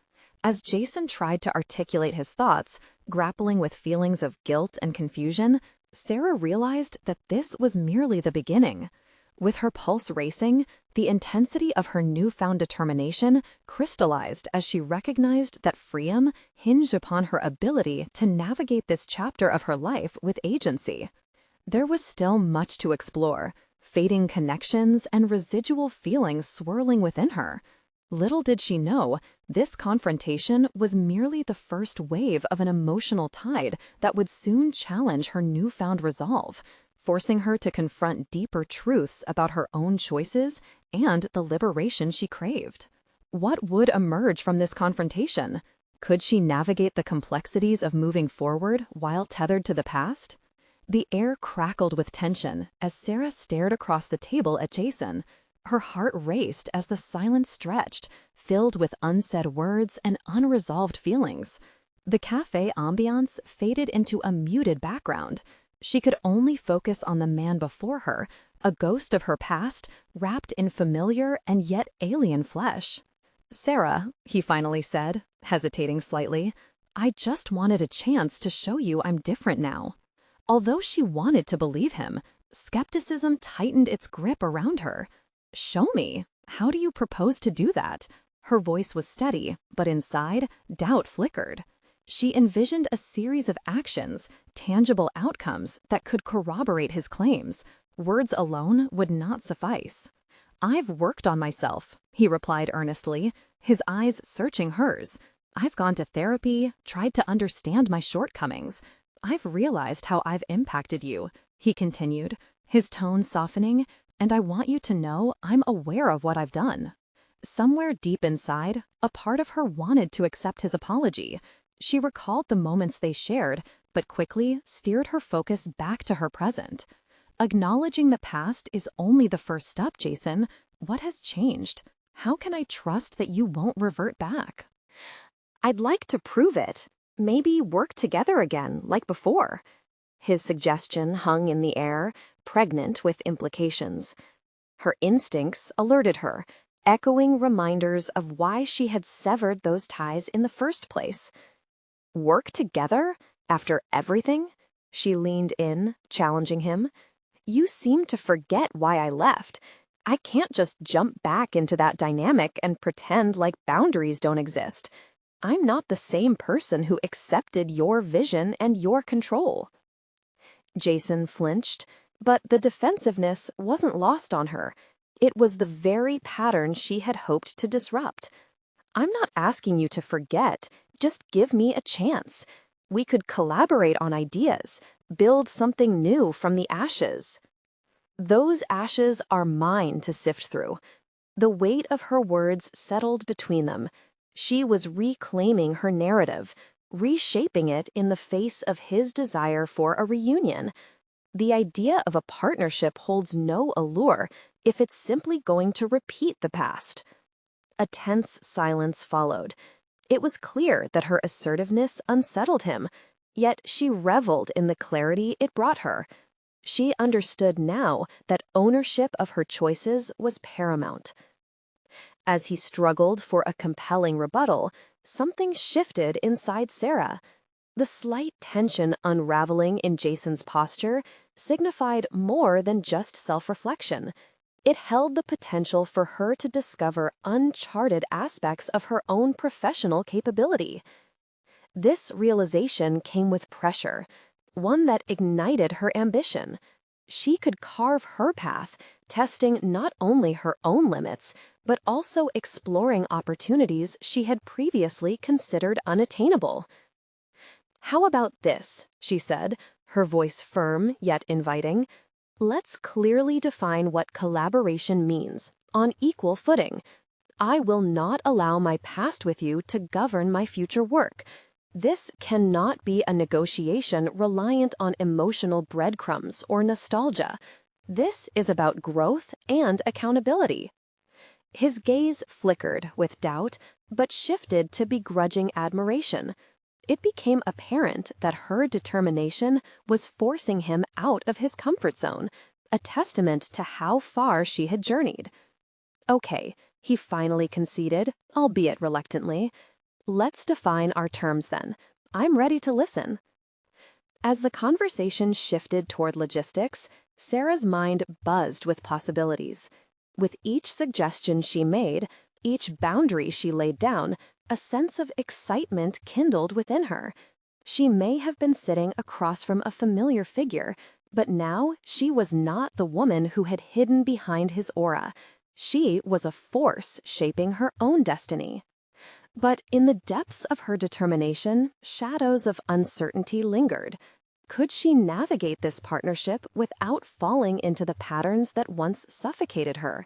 As Jason tried to articulate his thoughts, grappling with feelings of guilt and confusion, Sarah realized that this was merely the beginning. With her pulse racing, the intensity of her newfound determination crystallized as she recognized that freedom hinged upon her ability to navigate this chapter of her life with agency. There was still much to explore, fading connections and residual feelings swirling within her. Little did she know, this confrontation was merely the first wave of an emotional tide that would soon challenge her newfound resolve, forcing her to confront deeper truths about her own choices and the liberation she craved. What would emerge from this confrontation? Could she navigate the complexities of moving forward while tethered to the past? The air crackled with tension as Sarah stared across the table at Jason. Her heart raced as the silence stretched, filled with unsaid words and unresolved feelings. The cafe ambiance faded into a muted background. She could only focus on the man before her, a ghost of her past, wrapped in familiar and yet alien flesh. "Sarah," he finally said, hesitating slightly, "I just wanted a chance to show you I'm different now." Although she wanted to believe him, skepticism tightened its grip around her. "Show me. How do you propose to do that?" Her voice was steady, but inside, doubt flickered. She envisioned a series of actions, tangible outcomes that could corroborate his claims. Words alone would not suffice. "I've worked on myself," he replied earnestly, his eyes searching hers. "I've gone to therapy, tried to understand my shortcomings. I've realized how I've impacted you," he continued, his tone softening, "and I want you to know I'm aware of what I've done." Somewhere deep inside, a part of her wanted to accept his apology. She recalled the moments they shared, but quickly steered her focus back to her present. "Acknowledging the past is only the first step, Jason. What has changed? How can I trust that you won't revert back?" "I'd like to prove it. Maybe work together again, like before." His suggestion hung in the air, pregnant with implications. Her instincts alerted her, echoing reminders of why she had severed those ties in the first place. "Work together? After everything?" She leaned in, challenging him. "You seem to forget why I left. I can't just jump back into that dynamic and pretend like boundaries don't exist. I'm not the same person who accepted your vision and your control." Jason flinched, but the defensiveness wasn't lost on her. It was the very pattern she had hoped to disrupt. "I'm not asking you to forget. Just give me a chance. We could collaborate on ideas, build something new from the ashes." "Those ashes are mine to sift through." The weight of her words settled between them. She was reclaiming her narrative, reshaping it in the face of his desire for a reunion. The idea of a partnership holds no allure if it's simply going to repeat the past. A tense silence followed. It was clear that her assertiveness unsettled him, yet she reveled in the clarity it brought her. She understood now that ownership of her choices was paramount. As he struggled for a compelling rebuttal, something shifted inside Sarah. The slight tension unraveling in Jason's posture signified more than just self-reflection. It held the potential for her to discover uncharted aspects of her own professional capability. This realization came with pressure, one that ignited her ambition. She could carve her path, testing not only her own limits, but also exploring opportunities she had previously considered unattainable. "How about this?" she said, her voice firm yet inviting. "Let's clearly define what collaboration means, on equal footing. I will not allow my past with you to govern my future work. This cannot be a negotiation reliant on emotional breadcrumbs or nostalgia. This is about growth and accountability." His gaze flickered with doubt, but shifted to begrudging admiration. It became apparent that her determination was forcing him out of his comfort zone, a testament to how far she had journeyed. Okay, he finally conceded, albeit reluctantly. Let's define our terms then. I'm ready to listen. As the conversation shifted toward logistics, Sarah's mind buzzed with possibilities. With each suggestion she made, each boundary she laid down, a sense of excitement kindled within her. She may have been sitting across from a familiar figure, but now she was not the woman who had hidden behind his aura. She was a force shaping her own destiny. But in the depths of her determination, shadows of uncertainty lingered. Could she navigate this partnership without falling into the patterns that once suffocated her?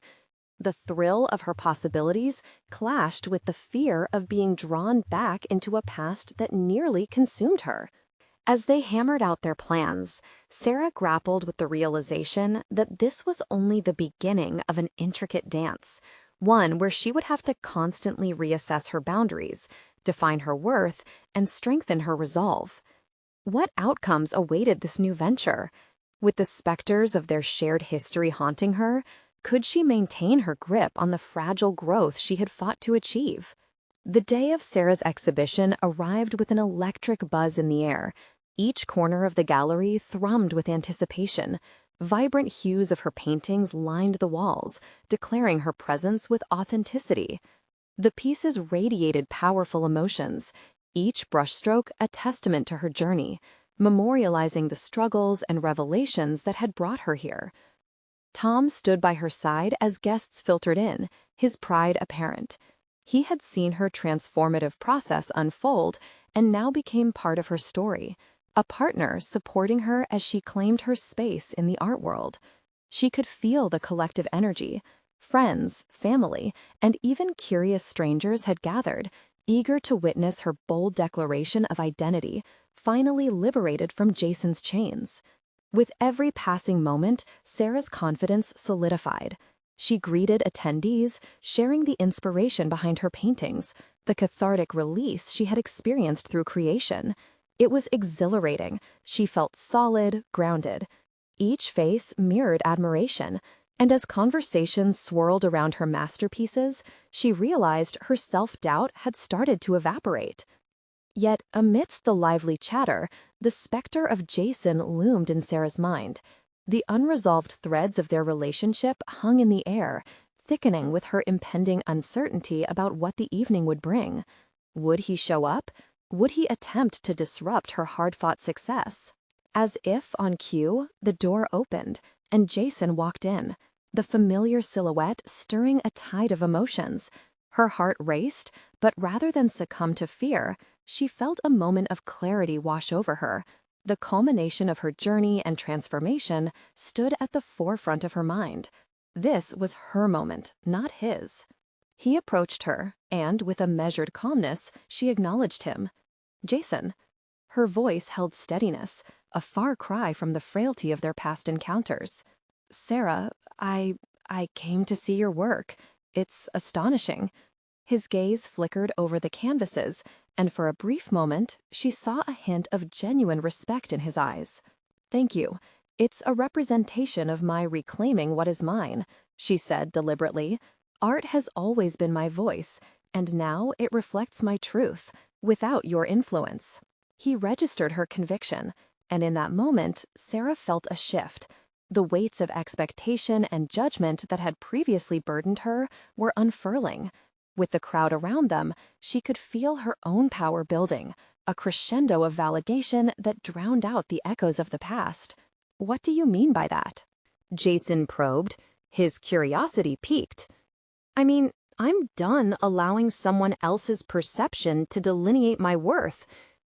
The thrill of her possibilities clashed with the fear of being drawn back into a past that nearly consumed her. As they hammered out their plans, Sarah grappled with the realization that this was only the beginning of an intricate dance, one where she would have to constantly reassess her boundaries, define her worth, and strengthen her resolve. What outcomes awaited this new venture? With the specters of their shared history haunting her, could she maintain her grip on the fragile growth she had fought to achieve? The day of Sarah's exhibition arrived with an electric buzz in the air. Each corner of the gallery thrummed with anticipation. Vibrant hues of her paintings lined the walls, declaring her presence with authenticity. The pieces radiated powerful emotions, each brushstroke a testament to her journey, memorializing the struggles and revelations that had brought her here. Tom stood by her side as guests filtered in, his pride apparent. He had seen her transformative process unfold and now became part of her story, a partner supporting her as she claimed her space in the art world. She could feel the collective energy. Friends, family, and even curious strangers had gathered, eager to witness her bold declaration of identity, finally liberated from Jason's chains. With every passing moment, Sarah's confidence solidified. She greeted attendees, sharing the inspiration behind her paintings, the cathartic release she had experienced through creation. It was exhilarating. She felt solid, grounded. Each face mirrored admiration, and as conversations swirled around her masterpieces, she realized her self-doubt had started to evaporate. Yet, amidst the lively chatter, the specter of Jason loomed in Sarah's mind. The unresolved threads of their relationship hung in the air, thickening with her impending uncertainty about what the evening would bring. Would he show up? Would he attempt to disrupt her hard-fought success? As if on cue, the door opened, and Jason walked in, the familiar silhouette stirring a tide of emotions. Her heart raced, but rather than succumb to fear, she felt a moment of clarity wash over her. The culmination of her journey and transformation stood at the forefront of her mind. This was her moment, not his. He approached her, and with a measured calmness, she acknowledged him. "Jason." Her voice held steadiness, a far cry from the frailty of their past encounters. "Sarah, I came to see your work. It's astonishing." His gaze flickered over the canvases, and for a brief moment, she saw a hint of genuine respect in his eyes. "Thank you. It's a representation of my reclaiming what is mine," she said deliberately. "Art has always been my voice, and now it reflects my truth, without your influence." He registered her conviction, and in that moment, Sarah felt a shift. The weights of expectation and judgment that had previously burdened her were unfurling. With the crowd around them, she could feel her own power building, a crescendo of validation that drowned out the echoes of the past. "What do you mean by that?" Jason probed. His curiosity piqued. "I mean, I'm done allowing someone else's perception to delineate my worth.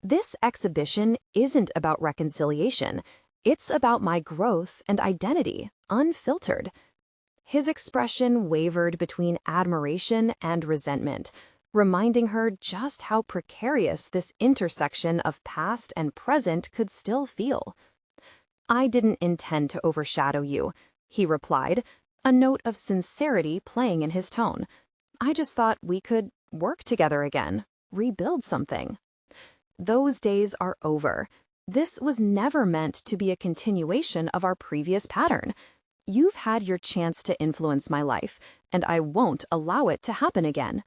This exhibition isn't about reconciliation. It's about my growth and identity, unfiltered." His expression wavered between admiration and resentment, reminding her just how precarious this intersection of past and present could still feel. "I didn't intend to overshadow you," he replied, a note of sincerity playing in his tone. "I just thought we could work together again, rebuild something." Those days are over. This was never meant to be a continuation of our previous pattern. You've had your chance to influence my life, and I won't allow it to happen again."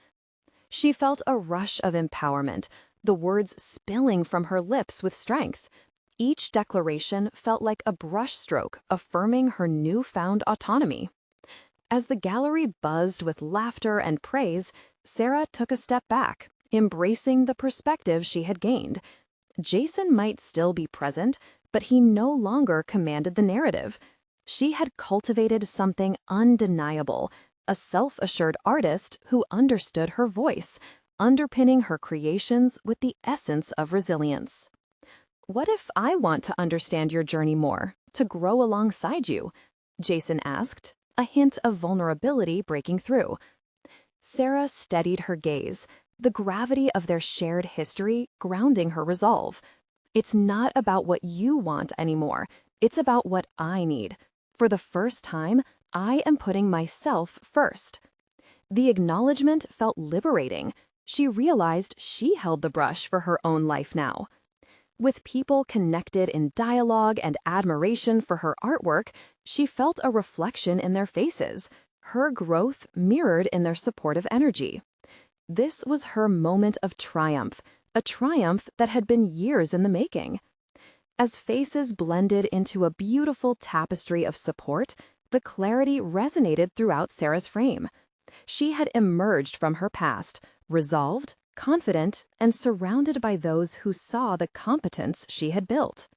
She felt a rush of empowerment, the words spilling from her lips with strength. Each declaration felt like a brushstroke affirming her newfound autonomy. As the gallery buzzed with laughter and praise, Sarah took a step back, embracing the perspective she had gained. Jason might still be present, but he no longer commanded the narrative. She had cultivated something undeniable, a self-assured artist who understood her voice, underpinning her creations with the essence of resilience. "What if I want to understand your journey more, to grow alongside you?" Jason asked, a hint of vulnerability breaking through. Sarah steadied her gaze, the gravity of their shared history grounding her resolve. "It's not about what you want anymore. It's about what I need. For the first time, I am putting myself first." The acknowledgement felt liberating. She realized she held the brush for her own life now. With people connected in dialogue and admiration for her artwork, she felt a reflection in their faces, her growth mirrored in their supportive energy. This was her moment of triumph, a triumph that had been years in the making. As faces blended into a beautiful tapestry of support, the clarity resonated throughout Sarah's frame. She had emerged from her past, resolved, confident, and surrounded by those who saw the competence she had built.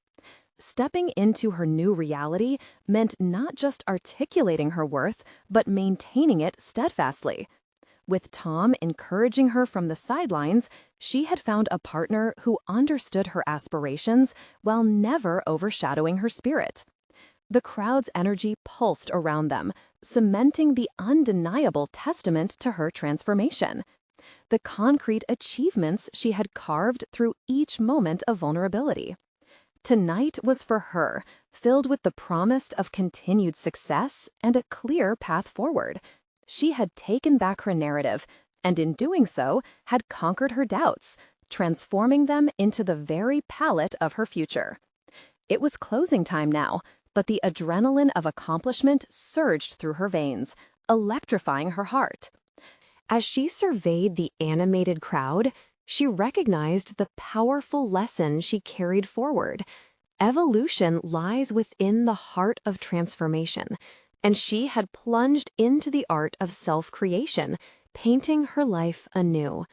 Stepping into her new reality meant not just articulating her worth, but maintaining it steadfastly. With Tom encouraging her from the sidelines, she had found a partner who understood her aspirations while never overshadowing her spirit. The crowd's energy pulsed around them, cementing the undeniable testament to her transformation. The concrete achievements she had carved through each moment of vulnerability. Tonight was for her, filled with the promise of continued success and a clear path forward. She had taken back her narrative, and in doing so, had conquered her doubts, transforming them into the very palette of her future. It was closing time now, but the adrenaline of accomplishment surged through her veins, electrifying her heart. As she surveyed the animated crowd, she recognized the powerful lesson she carried forward. Evolution lies within the heart of transformation, and she had plunged into the art of self-creation, painting her life anew.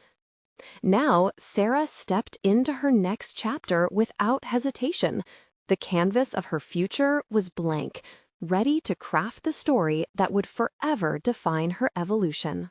Now, Sarah stepped into her next chapter without hesitation. The canvas of her future was blank, ready to craft the story that would forever define her evolution.